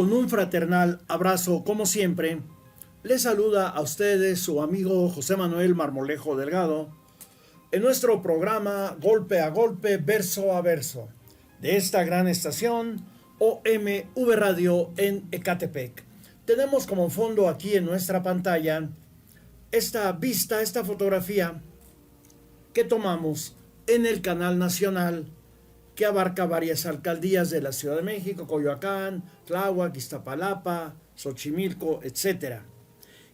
Con un fraternal abrazo, como siempre, les saluda a ustedes su amigo José Manuel Marmolejo Delgado en nuestro programa Golpe a Golpe, Verso a Verso, de esta gran estación OMV Radio en Ecatepec. Tenemos como fondo aquí en nuestra pantalla esta vista, esta fotografía que tomamos en el canal nacional que abarca varias alcaldías de la Ciudad de México, Coyoacán, Tláhuac, Iztapalapa, Xochimilco, etc.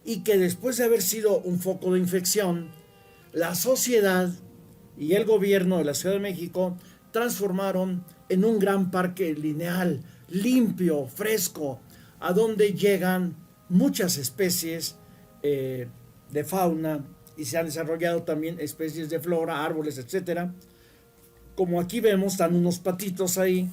Y que después de haber sido un foco de infección, la sociedad y el gobierno de la Ciudad de México transformaron en un gran parque lineal, limpio, fresco, a donde llegan muchas especies de fauna y se han desarrollado también especies de flora, árboles, etcétera. Como aquí vemos, están unos patitos ahí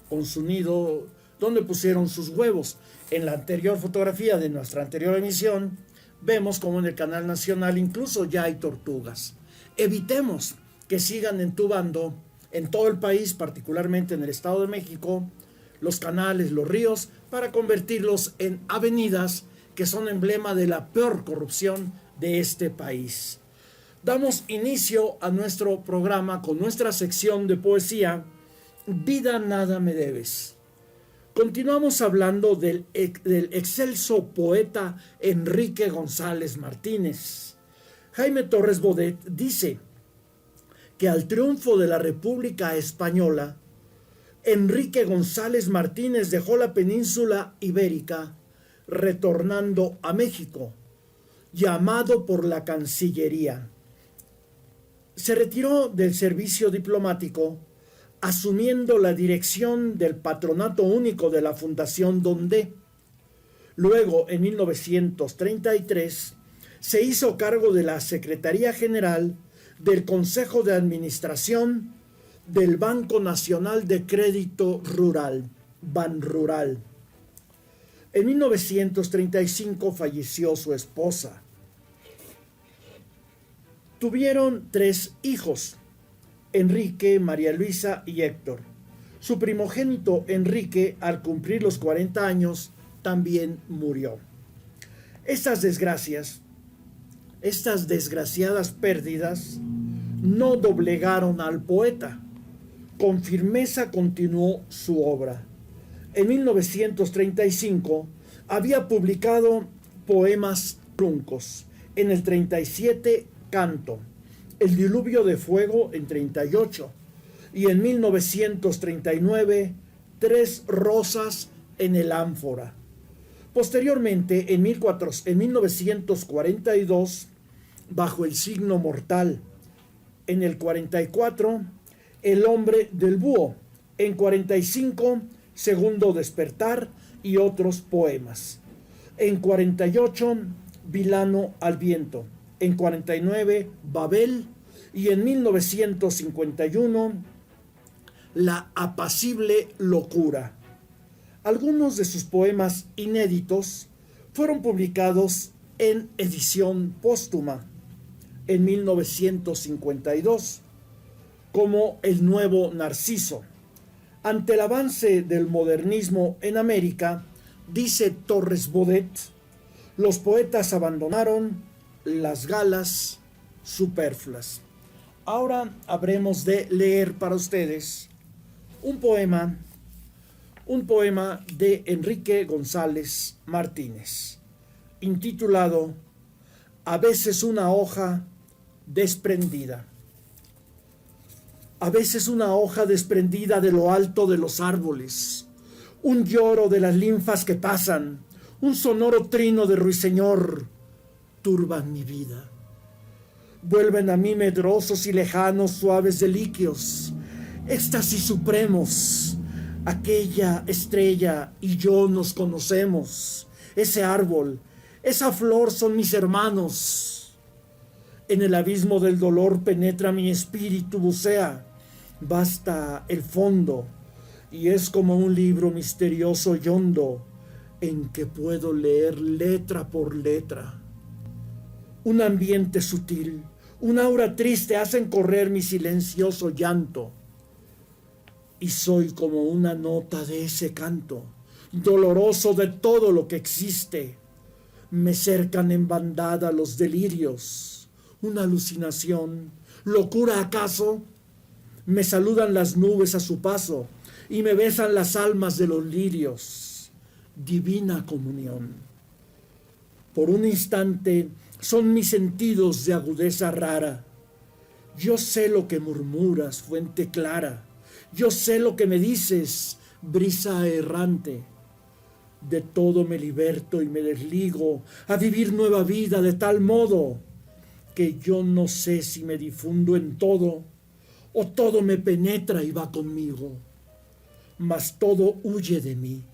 con su nido donde pusieron sus huevos. En la anterior fotografía de nuestra anterior emisión, vemos como en el canal nacional incluso ya hay tortugas. Evitemos que sigan entubando en todo el país, particularmente en el Estado de México, los canales, los ríos, para convertirlos en avenidas que son emblema de la peor corrupción de este país. Damos inicio a nuestro programa con nuestra sección de poesía, Vida nada me debes. Continuamos hablando del excelso poeta Enrique González Martínez. Jaime Torres Bodet dice que al triunfo de la República Española, Enrique González Martínez dejó la península ibérica retornando a México, llamado por la Cancillería. Se retiró del servicio diplomático, asumiendo la dirección del Patronato Único de la Fundación Donde. Luego, en 1933, se hizo cargo de la Secretaría General del Consejo de Administración del Banco Nacional de Crédito Rural, Banrural. En 1935 falleció su esposa. Tuvieron 3 hijos, Enrique, María Luisa y Héctor. Su primogénito Enrique, al cumplir los 40 años, también murió. Estas desgraciadas pérdidas no doblegaron al poeta. Con firmeza continuó su obra. En 1935 había publicado poemas truncos. En el 37 Canto, El diluvio de fuego en 38, y en 1939 Tres rosas en el ánfora. Posteriormente, en 1942, Bajo el signo mortal. En el 44, El hombre del búho. En 45, Segundo despertar y otros poemas. En 48, Vilano al viento. En 49, Babel, y en 1951, La apacible locura. Algunos de sus poemas inéditos fueron publicados en edición póstuma en 1952, como El nuevo Narciso. Ante el avance del modernismo en América, dice Torres Bodet, los poetas abandonaron las galas superfluas. Ahora habremos de leer para ustedes un poema de Enrique González Martínez, intitulado A veces una hoja desprendida. A veces una hoja desprendida de lo alto de los árboles, un lloro de las linfas que pasan, un sonoro trino de ruiseñor, turban mi vida. Vuelven a mí medrosos y lejanos suaves deliquios, éxtasis supremos. Aquella estrella y yo nos conocemos. Ese árbol, esa flor son mis hermanos. En el abismo del dolor penetra mi espíritu, bucea. Basta el fondo y es como un libro misterioso y hondo en que puedo leer letra por letra. Un ambiente sutil, un aura triste hacen correr mi silencioso llanto. Y soy como una nota de ese canto, doloroso de todo lo que existe. Me cercan en bandada los delirios, una alucinación, locura acaso. Me saludan las nubes a su paso y me besan las almas de los lirios. Divina comunión. Por un instante son mis sentidos de agudeza rara. Yo sé lo que murmuras, fuente clara. Yo sé lo que me dices, brisa errante. De todo me liberto y me desligo a vivir nueva vida de tal modo que yo no sé si me difundo en todo o todo me penetra y va conmigo. Mas todo huye de mí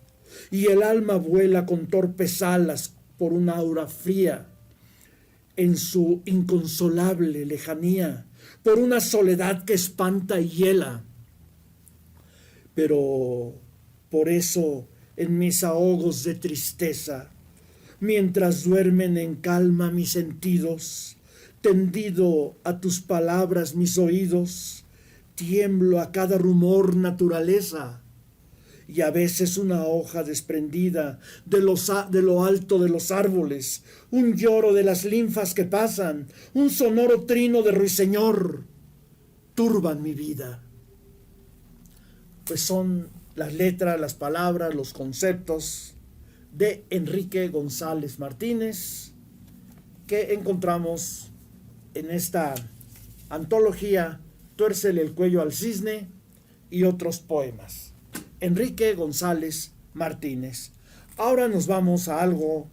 y el alma vuela con torpes alas por una aura fría en su inconsolable lejanía, por una soledad que espanta y hiela. Pero por eso en mis ahogos de tristeza, mientras duermen en calma mis sentidos, tendido a tus palabras mis oídos, tiemblo a cada rumor naturaleza, y a veces una hoja desprendida de lo alto de los árboles, un lloro de las linfas que pasan, un sonoro trino de ruiseñor, turban mi vida. Pues son las letras, las palabras, los conceptos de Enrique González Martínez que encontramos en esta antología Tuércele el cuello al cisne y otros poemas. Enrique González Martínez. Ahora nos vamos a algo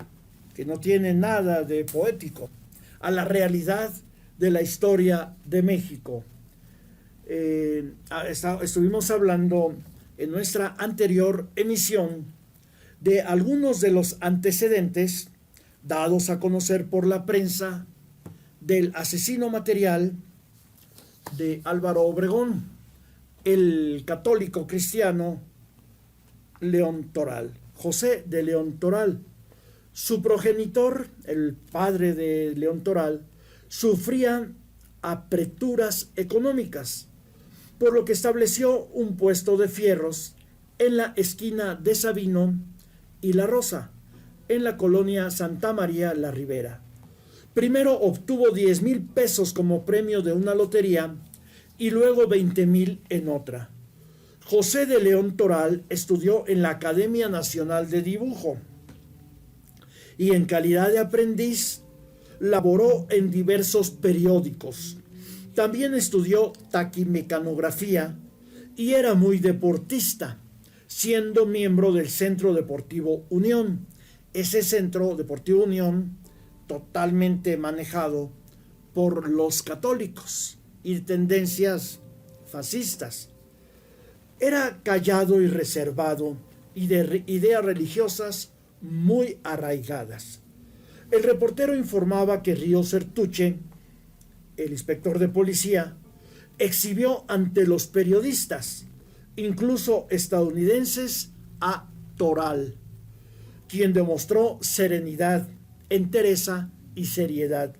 que no tiene nada de poético, a la realidad de la historia de México. Estuvimos hablando en nuestra anterior emisión de algunos de los antecedentes dados a conocer por la prensa del asesino material de Álvaro Obregón, el católico cristiano León Toral, José de León Toral. Su progenitor, el padre de León Toral, sufría apreturas económicas, por lo que estableció un puesto de fierros en la esquina de Sabino y La Rosa, en la colonia Santa María la Ribera. Primero obtuvo 10,000 pesos como premio de una lotería y luego 20,000 en otra. José de León Toral estudió en la Academia Nacional de Dibujo y en calidad de aprendiz laboró en diversos periódicos. También estudió taquimecanografía y era muy deportista, siendo miembro del Centro Deportivo Unión. Ese Centro Deportivo Unión totalmente manejado por los católicos y tendencias fascistas. Era callado y reservado y de ideas religiosas muy arraigadas. El reportero informaba que Río Sertuche, el inspector de policía, exhibió ante los periodistas, incluso estadounidenses, a Toral, quien demostró serenidad, entereza y seriedad.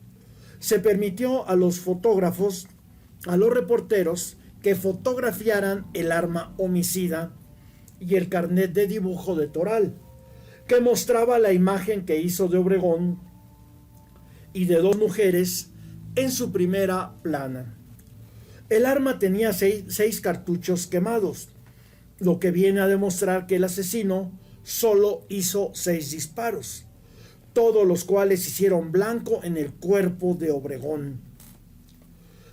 Se permitió a los fotógrafos, a los reporteros, que fotografiaran el arma homicida y el carnet de dibujo de Toral, que mostraba la imagen que hizo de Obregón y de dos mujeres en su primera plana. El arma tenía seis cartuchos quemados, lo que viene a demostrar que el asesino solo hizo 6 disparos, todos los cuales hicieron blanco en el cuerpo de Obregón.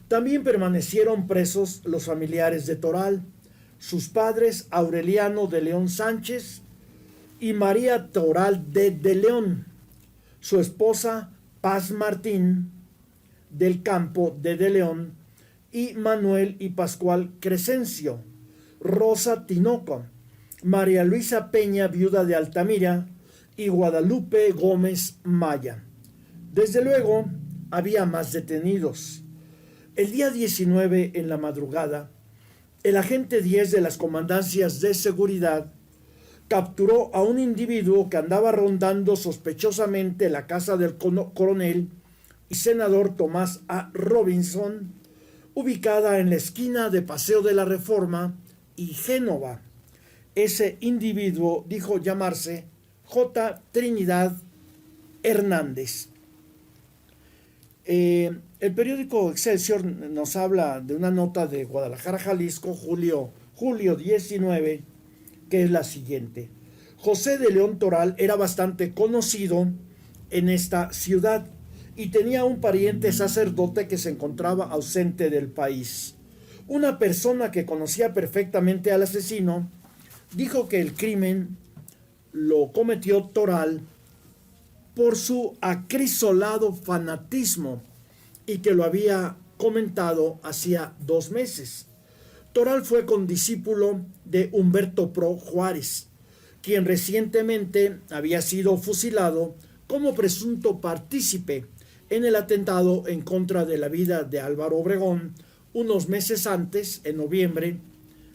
También permanecieron presos los familiares de Toral, sus padres Aureliano de León Sánchez y María Toral de León, su esposa Paz Martín del Campo de León y Manuel y Pascual Crescencio, Rosa Tinoco, María Luisa Peña, viuda de Altamira, y Guadalupe Gómez Maya. Desde luego, había más detenidos. El día 19, en la madrugada, el agente 10 de las comandancias de seguridad capturó a un individuo que andaba rondando sospechosamente la casa del coronel y senador Tomás A. Robinson, ubicada en la esquina de Paseo de la Reforma y Génova, ese individuo dijo llamarse J. Trinidad Hernández. El periódico Excelsior nos habla de una nota de Guadalajara, Jalisco, julio 19, que es la siguiente. José de León Toral era bastante conocido en esta ciudad y tenía un pariente sacerdote que se encontraba ausente del país. Una persona que conocía perfectamente al asesino dijo que el crimen lo cometió Toral por su acrisolado fanatismo y que lo había comentado hacía 2 meses. Toral fue condiscípulo de Humberto Pro Juárez, quien recientemente había sido fusilado como presunto partícipe en el atentado en contra de la vida de Álvaro Obregón unos meses antes, en noviembre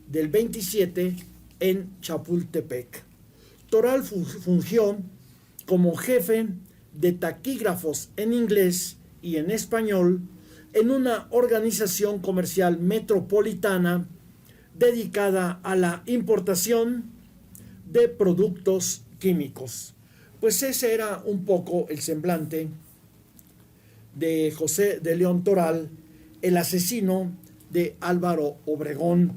del 27, en Chapultepec. Toral fungió como jefe de taquígrafos en inglés y en español en una organización comercial metropolitana dedicada a la importación de productos químicos. Pues ese era un poco el semblante de José de León Toral, el asesino de Álvaro Obregón,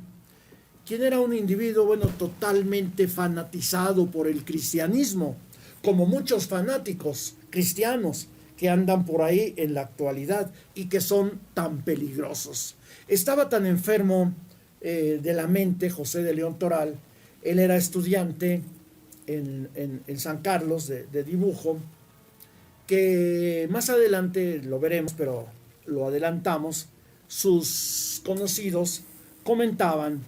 quien era un individuo, totalmente fanatizado por el cristianismo, como muchos fanáticos cristianos que andan por ahí en la actualidad y que son tan peligrosos. Estaba tan enfermo de la mente José de León Toral. Él era estudiante en San Carlos de dibujo, que más adelante lo veremos, pero lo adelantamos. Sus conocidos comentaban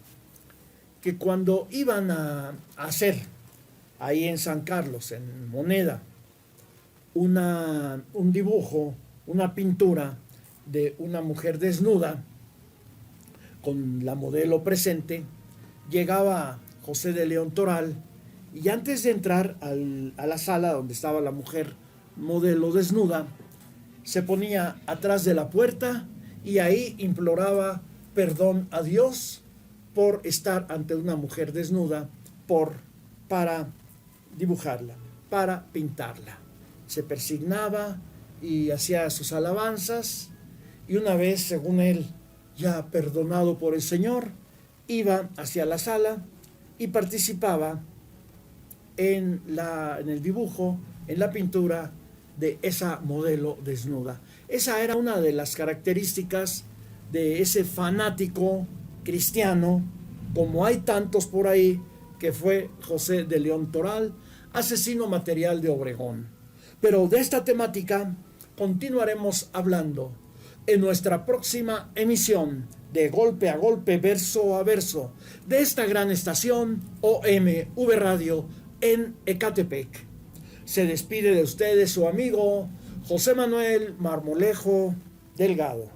que cuando iban a hacer ahí en San Carlos, en moneda, un dibujo, una pintura de una mujer desnuda con la modelo presente, llegaba José de León Toral y antes de entrar a la sala donde estaba la mujer modelo desnuda, se ponía atrás de la puerta y ahí imploraba perdón a Dios por estar ante una mujer desnuda, para dibujarla, para pintarla. Se persignaba y hacía sus alabanzas, y una vez, según él, ya perdonado por el Señor, iba hacia la sala y participaba en el dibujo, en la pintura de esa modelo desnuda. Esa era una de las características de ese fanático cristiano, como hay tantos por ahí, que fue José de León Toral, asesino material de Obregón. Pero de esta temática continuaremos hablando en nuestra próxima emisión de Golpe a Golpe, Verso a Verso, de esta gran estación OMV Radio en Ecatepec. Se despide de ustedes su amigo José Manuel Marmolejo Delgado.